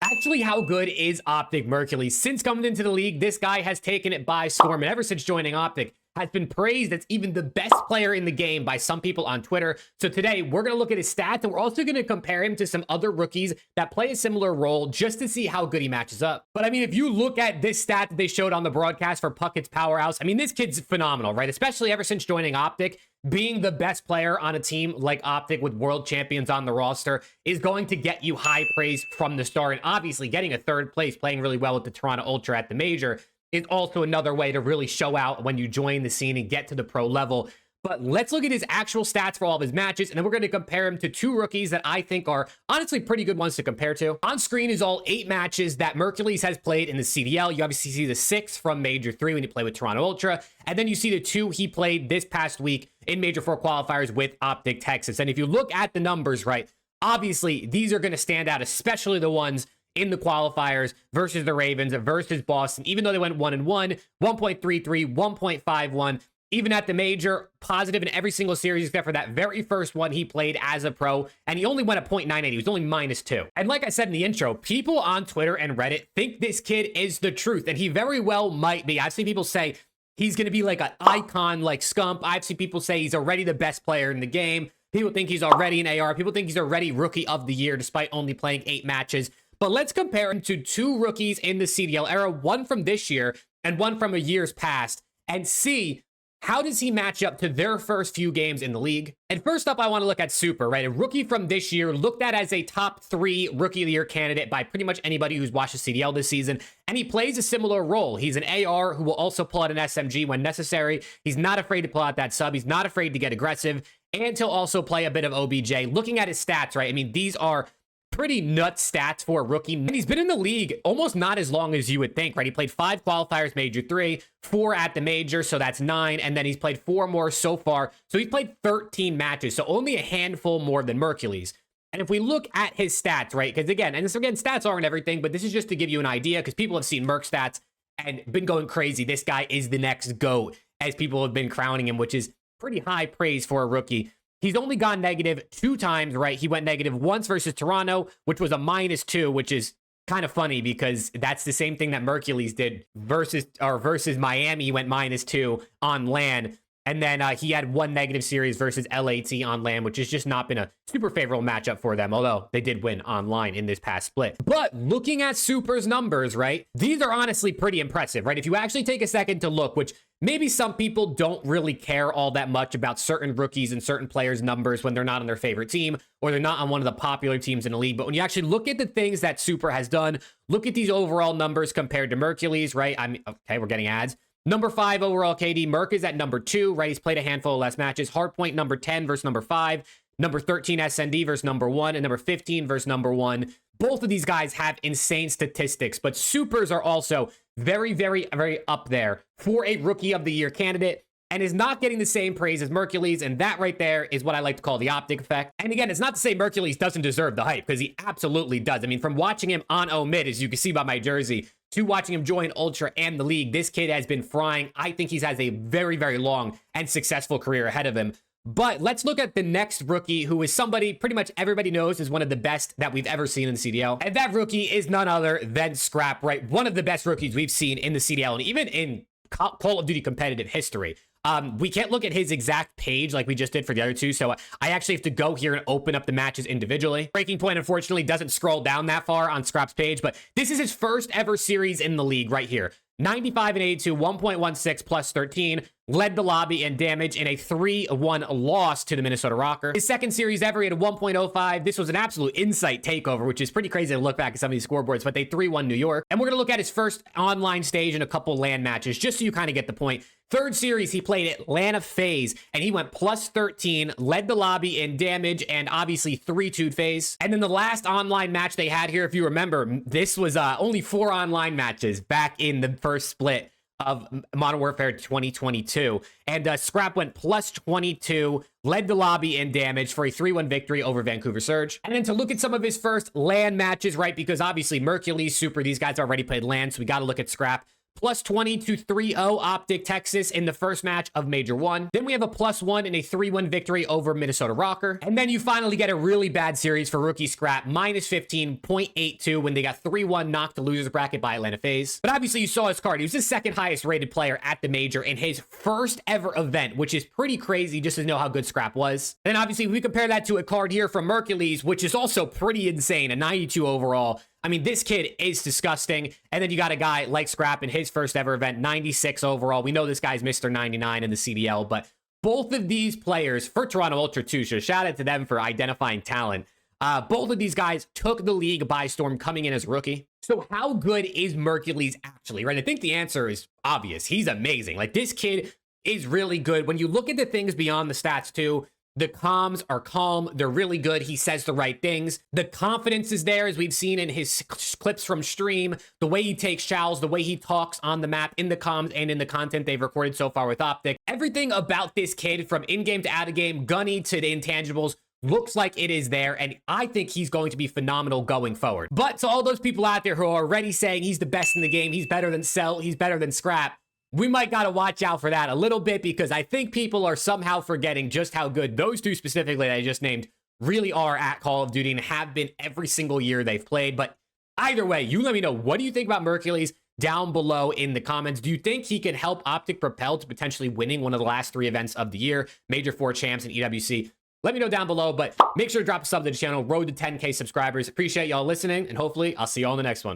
Actually, how good is OpTic Mercules? Since coming into the league, this guy has taken it by storm, and ever since joining OpTic, has been praised as even the best player in the game by some people on Twitter. So today, we're going to look at his stats, and we're also going to compare him to some other rookies that play a similar role just to see how good he matches up. But I mean, if you look at this stat that they showed on the broadcast for Puckett's Powerhouse, I mean, this kid's phenomenal, right? Especially ever since joining OpTic. Being the best player on a team like OpTic with world champions on the roster is going to get you high praise from the start. And obviously getting a third place, playing really well with the Toronto Ultra at the major, is also another way to really show out when you join the scene and get to the pro level. But let's look at his actual stats for all of his matches, and then we're going to compare him to two rookies that I think are honestly pretty good ones to compare to. On screen is all 8 matches that Mercules has played in the CDL. You obviously see the 6 from Major 3 when he played with Toronto Ultra, and then you see the 2 he played this past week in Major 4 qualifiers with OpTic Texas. And if you look at the numbers, right, obviously these are going to stand out, especially the ones in the qualifiers versus the Ravens versus Boston, even though they went 1-1, 1.33, 1.51. Even at the major, positive in every single series except for that very first one he played as a pro, and he only went a .98. He was only -2. And like I said in the intro, people on Twitter and Reddit think this kid is the truth, and he very well might be. I've seen people say he's going to be like an icon like Scump. I've seen people say he's already the best player in the game. People think he's already an AR. People think he's already Rookie of the Year despite only playing 8 matches. But let's compare him to 2 rookies in the CDL era, one from this year and one from a year's past, and see how does he match up to their first few games in the league? And first up, I want to look at Super, right? A rookie from this year, looked at as a top 3 Rookie of the Year candidate by pretty much anybody who's watched the CDL this season. And he plays a similar role. He's an AR who will also pull out an SMG when necessary. He's not afraid to pull out that sub. He's not afraid to get aggressive. And he'll also play a bit of OBJ. Looking at his stats, right? I mean, these are pretty nuts stats for a rookie. And he's been in the league almost not as long as you would think, right? He played 5 qualifiers, Major 3, 4 at the major, so that's 9, and then he's played 4 more so far. So he's played 13 matches, so only a handful more than Mercules. And if we look at his stats, right, because again, stats aren't everything, but this is just to give you an idea, because people have seen Merc stats and been going crazy. This guy is the next GOAT, as people have been crowning him, which is pretty high praise for a rookie. He's only gone negative 2 times, right? He went negative once versus Toronto, which was a -2, which is kind of funny because that's the same thing that Mercules did versus Miami. He went -2 on LAN. And then he had 1 negative series versus LAT on LAN, which has just not been a super favorable matchup for them, although they did win online in this past split. But looking at Super's numbers, right, these are honestly pretty impressive, right? If you actually take a second to look, which maybe some people don't really care all that much about certain rookies and certain players' numbers when they're not on their favorite team or they're not on one of the popular teams in the league. But when you actually look at the things that Super has done, look at these overall numbers compared to Mercules, right? I mean, okay, we're getting ads. Number 5 overall KD. Merc is at number 2, right? He's played a handful of less matches. Hardpoint number 10 versus number 5. Number 13 SND versus number 1. And number 15 versus number 1. Both of these guys have insane statistics, but Supers are also very, very, very up there for a Rookie of the Year candidate, and is not getting the same praise as Mercules, and that right there is what I like to call the OpTic effect. And again, it's not to say Mercules doesn't deserve the hype, because he absolutely does. I mean, from watching him on OMID, as you can see by my jersey, to watching him join Ultra and the league, this kid has been frying. I think he has a very, very long and successful career ahead of him. But let's look at the next rookie, who is somebody pretty much everybody knows is one of the best that we've ever seen in the CDL. And that rookie is none other than Scrap, right? One of the best rookies we've seen in the CDL, and even in Call of Duty competitive history. We can't look at his exact page like we just did for the other 2, so I actually have to go here and open up the matches individually. Breaking Point, unfortunately, doesn't scroll down that far on Scrap's page, but this is his first ever series in the league right here. 95 and 82, 1.16 plus 13, led the lobby in damage in a 3-1 loss to the Minnesota Rocker. His second series ever, he had a 1.05. This was an absolute insight takeover, which is pretty crazy to look back at some of these scoreboards, but they 3-1 New York. And we're going to look at his first online stage and a couple LAN matches, just so you kind of get the point. Third series, he played Atlanta FaZe, and he went plus 13, led the lobby in damage, and obviously 3-2'd FaZe. And then the last online match they had here, if you remember, this was only 4 online matches back in the first split of Modern Warfare 2022. And Scrap went plus 22, led the lobby in damage for a 3-1 victory over Vancouver Surge. And then to look at some of his first LAN matches, right, because obviously Mercules, Super, these guys already played LAN, so we got to look at Scrap. +20 to 3-0 OpTic Texas in the first match of Major 1. Then we have a +1 in a 3-1 victory over Minnesota Rocker. And then you finally get a really bad series for Rookie Scrap, -15.82 when they got 3-1 knocked to losers bracket by Atlanta FaZe. But obviously you saw his card. He was the second highest rated player at the Major in his first ever event, which is pretty crazy just to know how good Scrap was. And then obviously if we compare that to a card here from Mercules, which is also pretty insane, a 92 overall. I mean, this kid is disgusting. And then you got a guy like Scrap in his first ever event, 96 overall. We know this guy's Mr. 99 in the CDL, but both of these players for Toronto Ultra 2, so shout out to them for identifying talent. Both of these guys took the league by storm coming in as rookie. So how good is Mercules actually, right? I think the answer is obvious. He's amazing. Like, this kid is really good. When you look at the things beyond the stats too, the comms are calm. They're really good. He says the right things. The confidence is there, as we've seen in his clips from stream, the way he takes chows, the way he talks on the map, in the comms, and in the content they've recorded so far with OpTic. Everything about this kid, from in-game to out-of-game, gunny to the intangibles, looks like it is there, and I think he's going to be phenomenal going forward. But to all those people out there who are already saying he's the best in the game, he's better than Cell, he's better than Scrap, we might got to watch out for that a little bit, because I think people are somehow forgetting just how good those two specifically that I just named really are at Call of Duty and have been every single year they've played. But either way, you let me know, what do you think about Mercules down below in the comments? Do you think he can help OpTic propel to potentially winning one of the last 3 events of the year, Major 4 champs and EWC? Let me know down below, but make sure to drop a sub to the channel. Road to 10K subscribers. Appreciate y'all listening, and hopefully I'll see y'all in the next one.